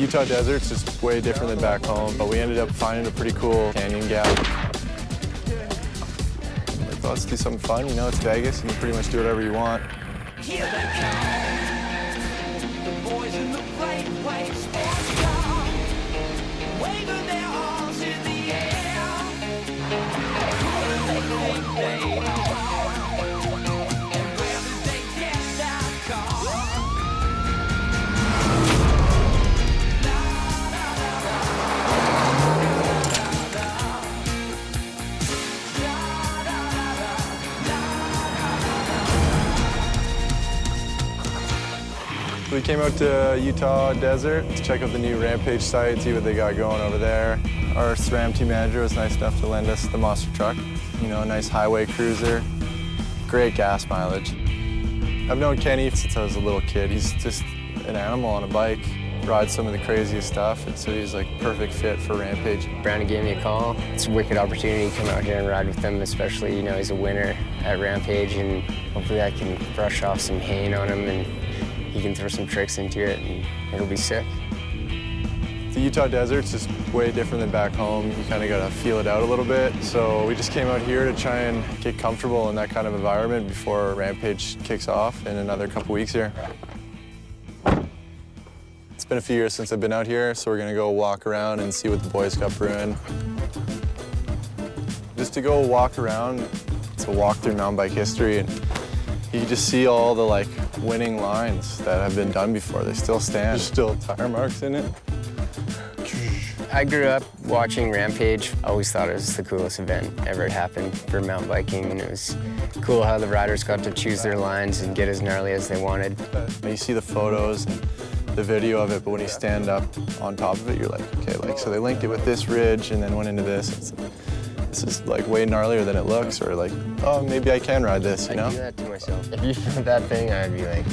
Utah desert's just way different than back home, but we ended up finding a pretty cool canyon gap. Like, let's do something fun, you know, it's Vegas, you can pretty much do whatever you want. Here they come, the boys in the plate, sports car, waving their arms in the air. Who do they think they are? And where did they get that car? We came out to Utah Desert to check out the new Rampage site, see what they got going over there. Our SRAM team manager was nice enough to lend us the monster truck. You know, a nice highway cruiser, great gas mileage. I've known Kenny since I was a little kid. He's just an animal on a bike, rides some of the craziest stuff, and so he's like perfect fit for Rampage. Brandon gave me a call. It's a wicked opportunity to come out here and ride with him, especially, you know, he's a winner at Rampage, and hopefully I can brush off some Caine on him and he can throw some tricks into it, and it'll be sick. The Utah desert's just way different than back home. You kind of got to feel it out a little bit. So we just came out here to try and get comfortable in that kind of environment before Rampage kicks off in another couple weeks here. It's been a few years since I've been out here, so we're gonna go walk around and see what the boys got brewing. Just to go walk around, it's a walk through mountain bike history, and you just see all the like winning lines that have been done before. They still stand. There's still tire marks in it. I grew up watching Rampage. I always thought it was the coolest event ever happened for mountain biking, and it was cool how the riders got to choose their lines and get as gnarly as they wanted. You see the photos and the video of it, but when you stand up on top of it, you're like, okay, like, so they linked it with this ridge and then went into this. This is like way gnarlier than it looks, or like, oh, maybe I can ride this, you know? I do that to myself. If you found that thing, I'd be like,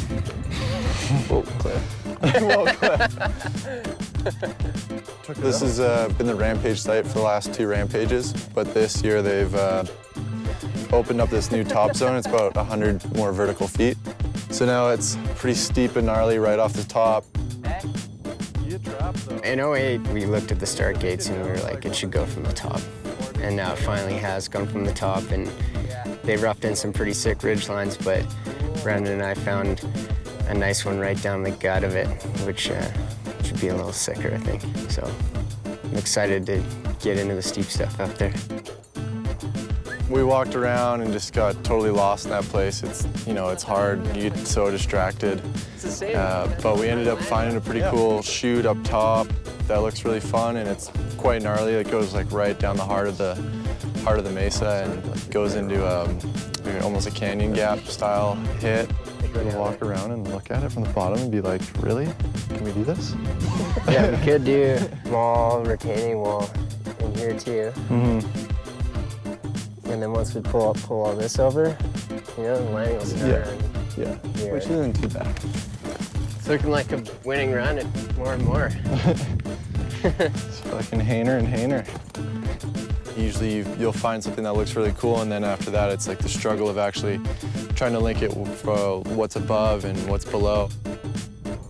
whoa, cliff. Whoa, cliff. This has been the Rampage site for the last 2 Rampages, but this year they've opened up this new top zone. It's about 100 more vertical feet. So now it's pretty steep and gnarly right off the top. In 08, we looked at the start gates and we were like, it should go from the top. And now it finally has gone from the top, and they roughed in some pretty sick ridge lines, but Brandon and I found a nice one right down the gut of it, which should be a little sicker, I think. So I'm excited to get into the steep stuff up there. We walked around and just got totally lost in that place. It's, you know, it's hard. You get so distracted. But we ended up finding a pretty cool chute up top that looks really fun, and it's quite gnarly. It goes like right down the heart of the mesa and like, goes into almost a canyon gap style hit. We're gonna walk around and look at it from the bottom and be like, really? Can we do this? Yeah, we could do a small retaining wall in here too. Mm-hmm. And then once we pull all this over, you know, the landing will start. Yeah, Here. Which isn't too bad. It's looking like a winning run, more and more. It's fucking Hainer and Hainer. Usually you'll find something that looks really cool, and then after that it's like the struggle of actually trying to link it for what's above and what's below.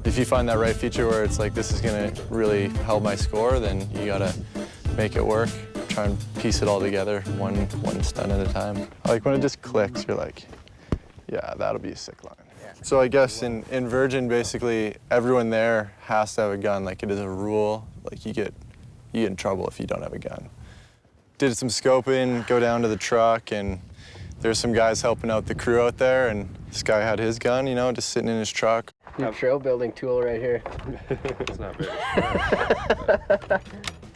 If you find that right feature where it's like, this is gonna really help my score, then you gotta make it work. Try and piece it all together, one stunt at a time. Like when it just clicks, you're like, yeah, that'll be a sick line. Yeah. So I guess in Virgin, basically, everyone there has to have a gun. Like, it is a rule. Like, you get in trouble if you don't have a gun. Did some scoping, go down to the truck, and there's some guys helping out the crew out there, and this guy had his gun, you know, just sitting in his truck. New trail building tool right here. It's not very.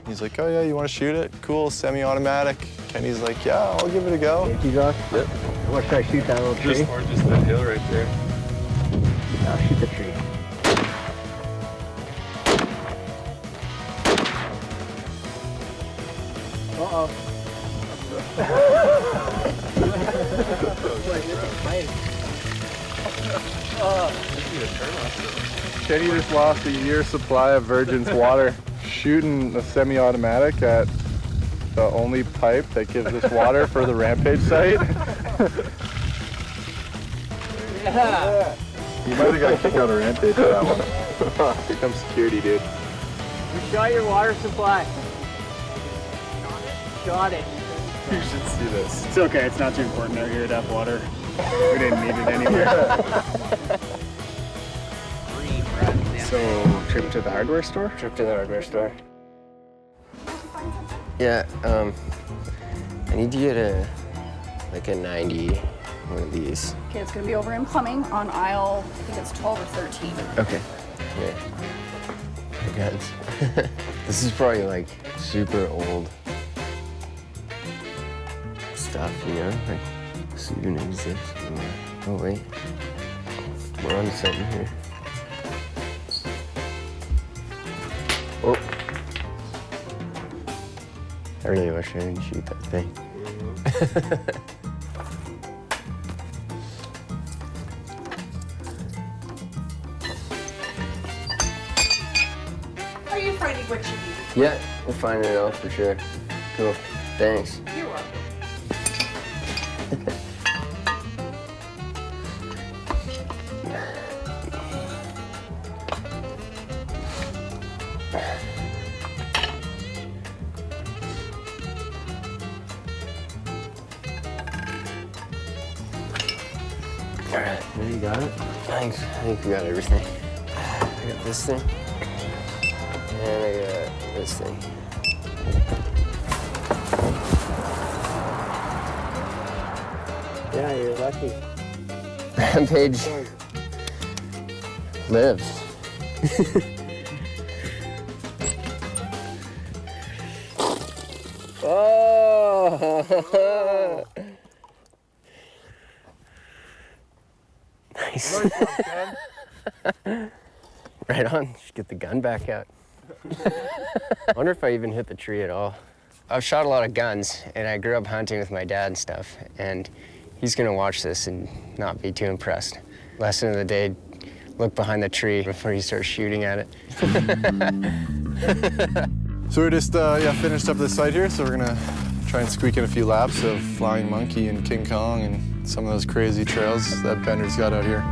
He's like, oh yeah, you want to shoot it? Cool, semi-automatic. Kenny's like, yeah, I'll give it a go. Thank you, Josh. Yep. What should I shoot, that little tree? Or just that hill right there. I'll shoot the tree. Uh-oh. Kenny just lost a year's supply of Virgin's water shooting a semi-automatic at the only pipe that gives us water for the Rampage site. Yeah. You might have got kicked out of Rampage for that one. I'm security, dude. We shot your water supply. Shot it. You should see this. It's okay, it's not too important out here to have water. We didn't need it anyway. So, trip to the hardware store? Trip to the hardware store. Yeah, I need to get a 90, one of these. Okay, it's gonna be over in plumbing on aisle, I think it's 12 or 13. Okay. Yeah. The guns. This is probably like super old stuff, you know? Like pseudonyms. Oh wait. We're on something here. Oh. I really wish I didn't shoot that thing. Are you finding what you need? Yeah, we'll find it out for sure. Cool. Thanks. You're welcome. All right, there you got it. Thanks. I think we got everything. I got this thing. And I got this thing. Yeah, you're lucky. Rampage lives. Oh! Nice. Right on. Just get the gun back out. I wonder if I even hit the tree at all. I've shot a lot of guns, and I grew up hunting with my dad and stuff, and he's gonna watch this and not be too impressed. Lesson of the day, look behind the tree before you start shooting at it. So we're just finished up the site here, so we're gonna try and squeak in a few laps of Flying Monkey and King Kong and some of those crazy trails that Bender's got out here.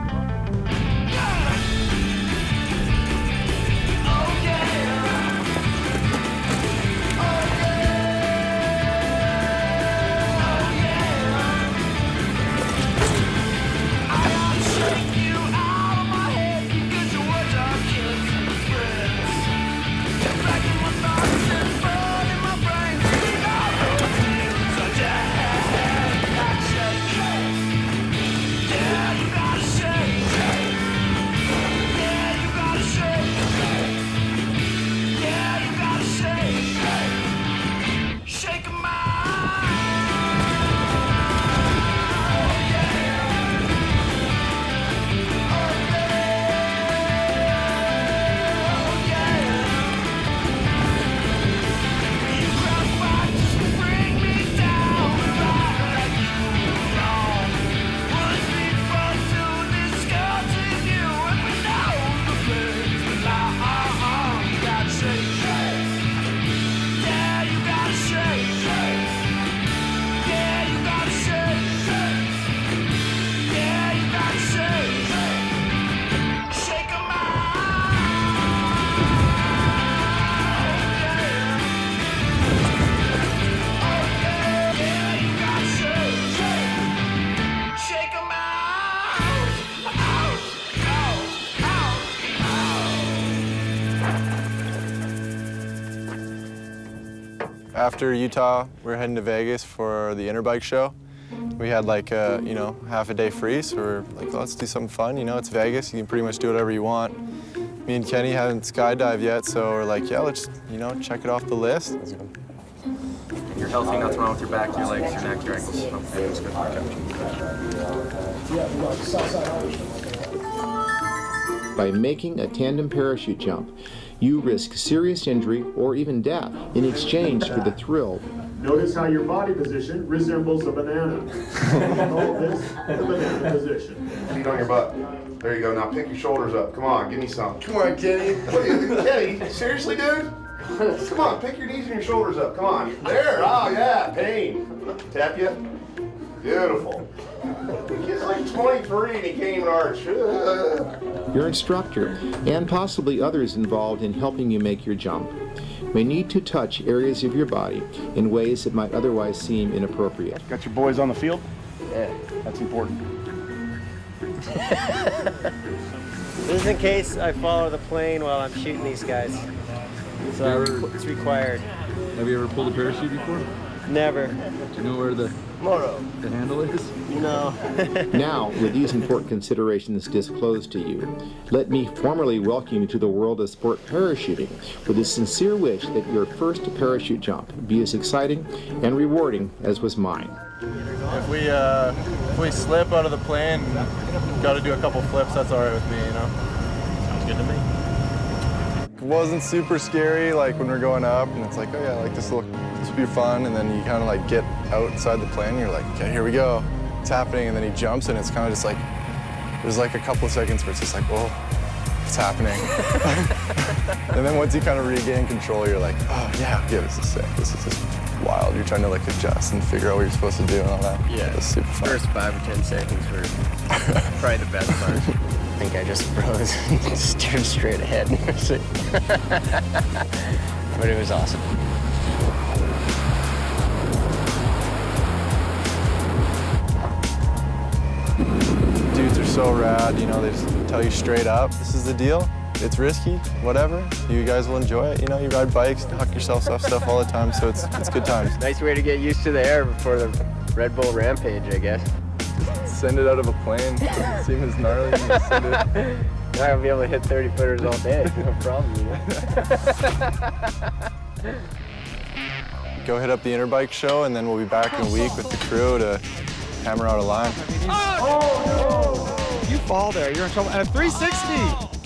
After Utah, we're heading to Vegas for the Interbike show. We had like, half a day free, so we're like, let's do something fun. You know, it's Vegas, you can pretty much do whatever you want. Me and Kenny haven't skydived yet, so we're like, yeah, let's, check it off the list. You're healthy, nothing wrong with your back, your legs, your neck, your ankles. Everything's good. By making a tandem parachute jump, you risk serious injury or even death in exchange for the thrill. Notice how your body position resembles a banana. Call this the banana position. Feet on your butt. There you go. Now pick your shoulders up. Come on, give me some. Come on, Kenny. What are you, Kenny? Seriously, dude? Come on, pick your knees and your shoulders up. Come on. There. Oh, yeah. Pain. Tap you. Beautiful. The kid's like 23 and he can't even arch. Your instructor, and possibly others involved in helping you make your jump, may need to touch areas of your body in ways that might otherwise seem inappropriate. Got your boys on the field? Yeah. That's important. This is in case I follow the plane while I'm shooting these guys. So it's required. Have you ever pulled a parachute before? Never. Do you know where the handle is? No. Now, with these important considerations disclosed to you, let me formally welcome you to the world of sport parachuting with a sincere wish that your first parachute jump be as exciting and rewarding as was mine. If we slip out of the plane, got to do a couple flips, that's all right with me, you know? Sounds good to me. It wasn't super scary, like when we're going up, and it's like, oh yeah, like this will be fun, and then you kind of like get outside the plane, and you're like, okay, here we go, it's happening, and then he jumps, and it's kind of just like, there's like a couple of seconds where it's just like, whoa, it's happening. And then once you kind of regain control, you're like, oh yeah, this is sick, this is just wild. You're trying to like adjust and figure out what you're supposed to do and all that. Yeah, it's super fun. First 5 or 10 seconds were probably the best part. I think I just froze and stared straight ahead. But it was awesome. Dudes are so rad, you know, they just tell you straight up, this is the deal. It's risky, whatever. You guys will enjoy it. You know, you ride bikes, huck yourself off stuff all the time, so it's good times. Nice way to get used to the air before the Red Bull Rampage, I guess. Just send it out of a plane. Doesn't seem as gnarly. You just send it. You're not gonna be able to hit 30-footers all day. No problem, you know. Go hit up the Interbike show, and then we'll be back in a week with the crew to hammer out a line. Oh, no! You fall there, you're in trouble. And a 360!